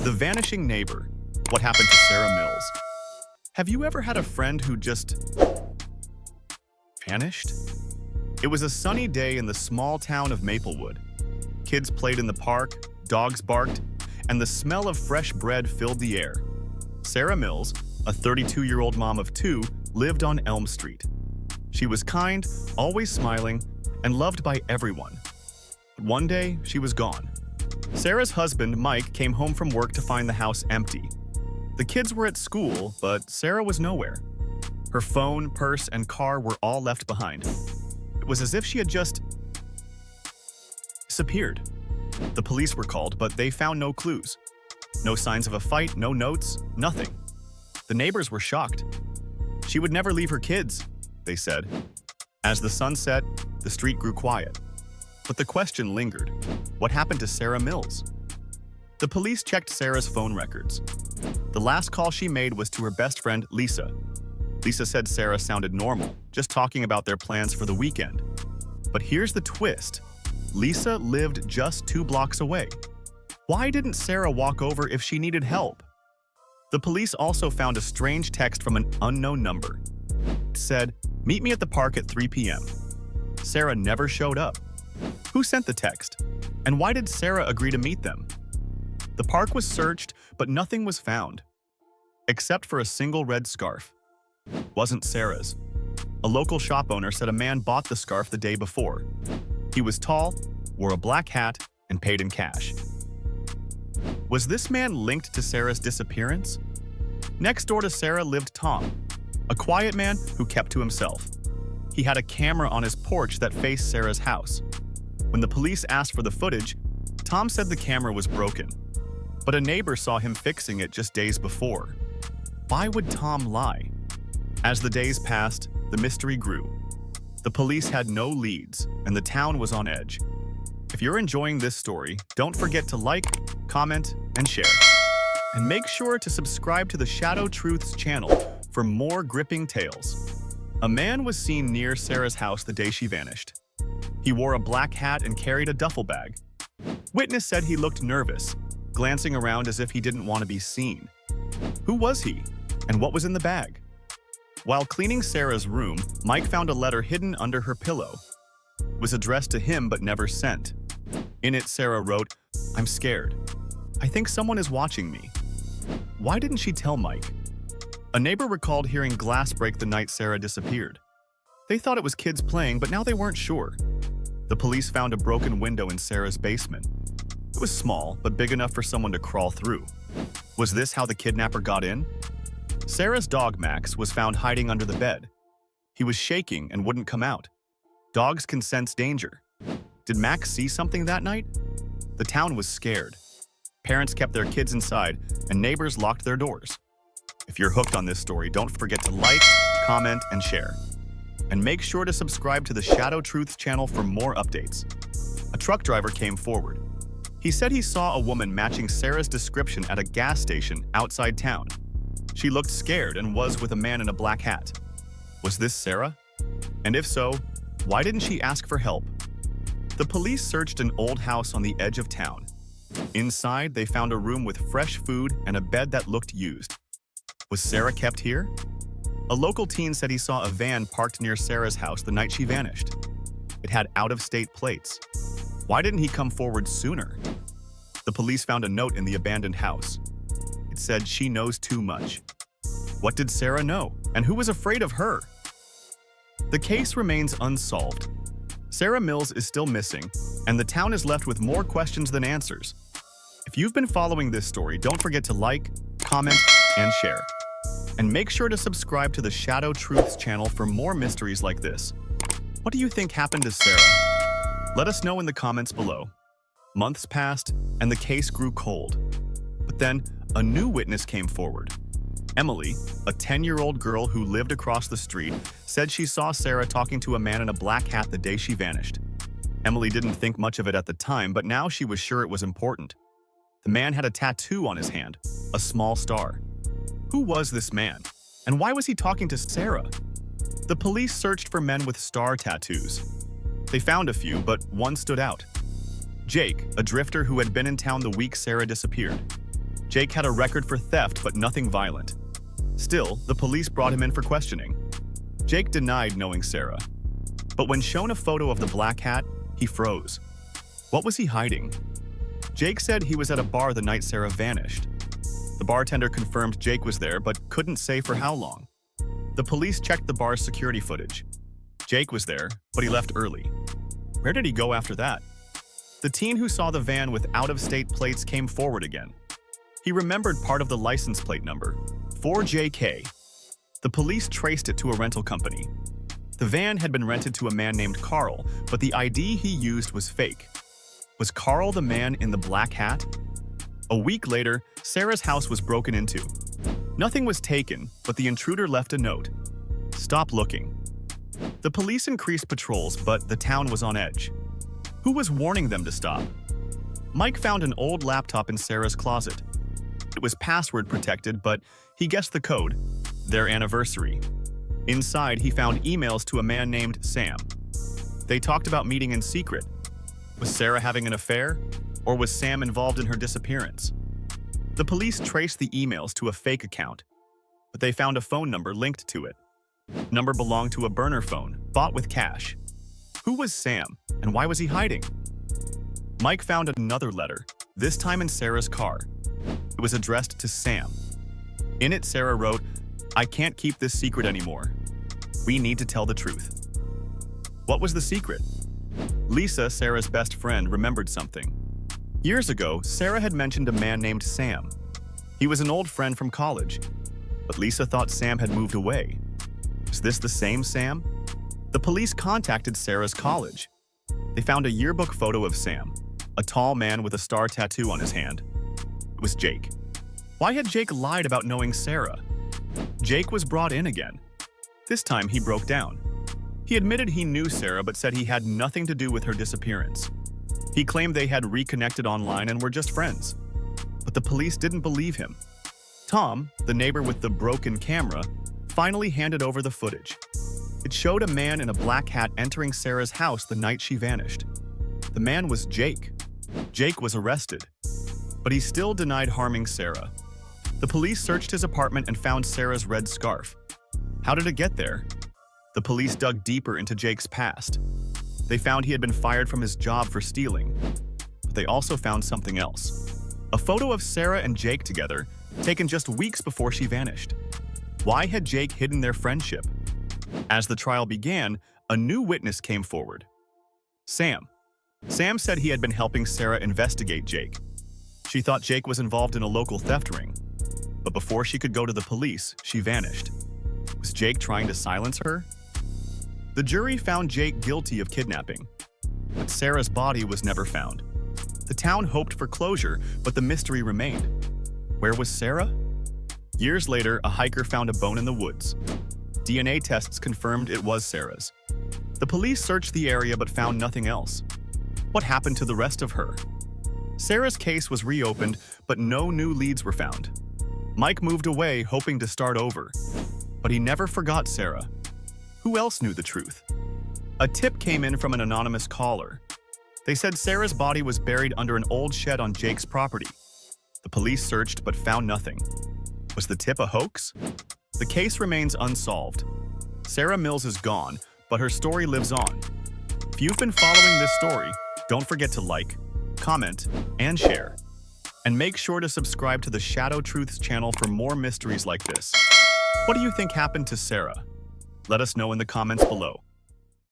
The Vanishing Neighbor. What happened to Sarah Mills? Have you ever had a friend who just vanished? It was a sunny day in the small town of Maplewood. Kids played in the park, dogs barked, and the smell of fresh bread filled the air. Sarah Mills, a 32-year-old mom of two, lived on Elm Street. She was kind, always smiling, and loved by everyone. But one day, she was gone. Sarah's husband, Mike, came home from work to find the house empty. The kids were at school, but Sarah was nowhere. Her phone, purse, and car were all left behind. It was as if she had just disappeared. The police were called, but they found no clues. No signs of a fight, no notes, nothing. The neighbors were shocked. She would never leave her kids, they said. As the sun set, the street grew quiet. But the question lingered. What happened to Sarah Mills? The police checked Sarah's phone records. The last call she made was to her best friend, Lisa. Lisa said Sarah sounded normal, just talking about their plans for the weekend. But here's the twist. Lisa lived just 2 blocks away. Why didn't Sarah walk over if she needed help? The police also found a strange text from an unknown number. It said, "Meet me at the park at 3 p.m. Sarah never showed up. Who sent the text? And why did Sarah agree to meet them? The park was searched, but nothing was found. Except for a single red scarf. Wasn't Sarah's. A local shop owner said a man bought the scarf the day before. He was tall, wore a black hat, and paid in cash. Was this man linked to Sarah's disappearance? Next door to Sarah lived Tom, a quiet man who kept to himself. He had a camera on his porch that faced Sarah's house. When the police asked for the footage, Tom said the camera was broken, but a neighbor saw him fixing it just days before. Why would Tom lie? As the days passed, the mystery grew. The police had no leads, and the town was on edge. If you're enjoying this story, don't forget to like, comment, and share. And make sure to subscribe to the Shadow Truths channel for more gripping tales. A man was seen near Sarah's house the day she vanished. He wore a black hat and carried a duffel bag. Witness said he looked nervous, glancing around as if he didn't want to be seen. Who was he, and what was in the bag? While cleaning Sarah's room, Mike found a letter hidden under her pillow. It was addressed to him but never sent. In it, Sarah wrote, "I'm scared. I think someone is watching me." Why didn't she tell Mike? A neighbor recalled hearing glass break the night Sarah disappeared. They thought it was kids playing, but now they weren't sure. The police found a broken window in Sarah's basement. It was small, but big enough for someone to crawl through. Was this how the kidnapper got in? Sarah's dog, Max, was found hiding under the bed. He was shaking and wouldn't come out. Dogs can sense danger. Did Max see something that night? The town was scared. Parents kept their kids inside, and neighbors locked their doors. If you're hooked on this story, don't forget to like, comment, and share. And make sure to subscribe to the Shadow Truths channel for more updates. A truck driver came forward. He said he saw a woman matching Sarah's description at a gas station outside town. She looked scared and was with a man in a black hat. Was this Sarah? And if so, why didn't she ask for help? The police searched an old house on the edge of town. Inside, they found a room with fresh food and a bed that looked used. Was Sarah kept here? A local teen said he saw a van parked near Sarah's house the night she vanished. It had out-of-state plates. Why didn't he come forward sooner? The police found a note in the abandoned house. It said she knows too much. What did Sarah know, and who was afraid of her? The case remains unsolved. Sarah Mills is still missing, and the town is left with more questions than answers. If you've been following this story, don't forget to like, comment, and share. And make sure to subscribe to the Shadow Truths channel for more mysteries like this. What do you think happened to Sarah? Let us know in the comments below. Months passed, and the case grew cold. But then, a new witness came forward. Emily, a 10-year-old girl who lived across the street, said she saw Sarah talking to a man in a black hat the day she vanished. Emily didn't think much of it at the time, but now she was sure it was important. The man had a tattoo on his hand, a small star. Who was this man? And why was he talking to Sarah? The police searched for men with star tattoos. They found a few, but one stood out. Jake, a drifter who had been in town the week Sarah disappeared. Jake had a record for theft, but nothing violent. Still, the police brought him in for questioning. Jake denied knowing Sarah. But when shown a photo of the black hat, he froze. What was he hiding? Jake said he was at a bar the night Sarah vanished. The bartender confirmed Jake was there, but couldn't say for how long. The police checked the bar's security footage. Jake was there, but he left early. Where did he go after that? The teen who saw the van with out-of-state plates came forward again. He remembered part of the license plate number, 4JK. The police traced it to a rental company. The van had been rented to a man named Carl, but the ID he used was fake. Was Carl the man in the black hat? A week later, Sarah's house was broken into. Nothing was taken, but the intruder left a note. Stop looking. The police increased patrols, but the town was on edge. Who was warning them to stop? Mike found an old laptop in Sarah's closet. It was password protected, but he guessed the code, their anniversary. Inside, he found emails to a man named Sam. They talked about meeting in secret. Was Sarah having an affair? Or was Sam involved in her disappearance? The police traced the emails to a fake account, but they found a phone number linked to it. The number belonged to a burner phone, bought with cash. Who was Sam, and why was he hiding? Mike found another letter, this time in Sarah's car. It was addressed to Sam. In it, Sarah wrote, "I can't keep this secret anymore. We need to tell the truth." What was the secret? Lisa, Sarah's best friend, remembered something. Years ago, Sarah had mentioned a man named Sam. He was an old friend from college, but Lisa thought Sam had moved away. Was this the same Sam? The police contacted Sarah's college. They found a yearbook photo of Sam, a tall man with a star tattoo on his hand. It was Jake. Why had Jake lied about knowing Sarah? Jake was brought in again. This time he broke down. He admitted he knew Sarah but said he had nothing to do with her disappearance. He claimed they had reconnected online and were just friends. But the police didn't believe him. Tom, the neighbor with the broken camera, finally handed over the footage. It showed a man in a black hat entering Sarah's house the night she vanished. The man was Jake. Jake was arrested, but he still denied harming Sarah. The police searched his apartment and found Sarah's red scarf. How did it get there? The police dug deeper into Jake's past. They found he had been fired from his job for stealing, but they also found something else. A photo of Sarah and Jake together, taken just weeks before she vanished. Why had Jake hidden their friendship? As the trial began, a new witness came forward. Sam. Sam said he had been helping Sarah investigate Jake. She thought Jake was involved in a local theft ring, but before she could go to the police, she vanished. Was Jake trying to silence her? The jury found Jake guilty of kidnapping, but Sarah's body was never found. The town hoped for closure, but the mystery remained. Where was Sarah? Years later, a hiker found a bone in the woods. DNA tests confirmed it was Sarah's. The police searched the area but found nothing else. What happened to the rest of her? Sarah's case was reopened, but no new leads were found. Mike moved away, hoping to start over, but he never forgot Sarah. Who else knew the truth? A tip came in from an anonymous caller. They said Sarah's body was buried under an old shed on Jake's property. The police searched but found nothing. Was the tip a hoax? The case remains unsolved. Sarah Mills is gone, but her story lives on. If you've been following this story, don't forget to like, comment, and share. And make sure to subscribe to the Shadow Truths channel for more mysteries like this. What do you think happened to Sarah? Let us know in the comments below.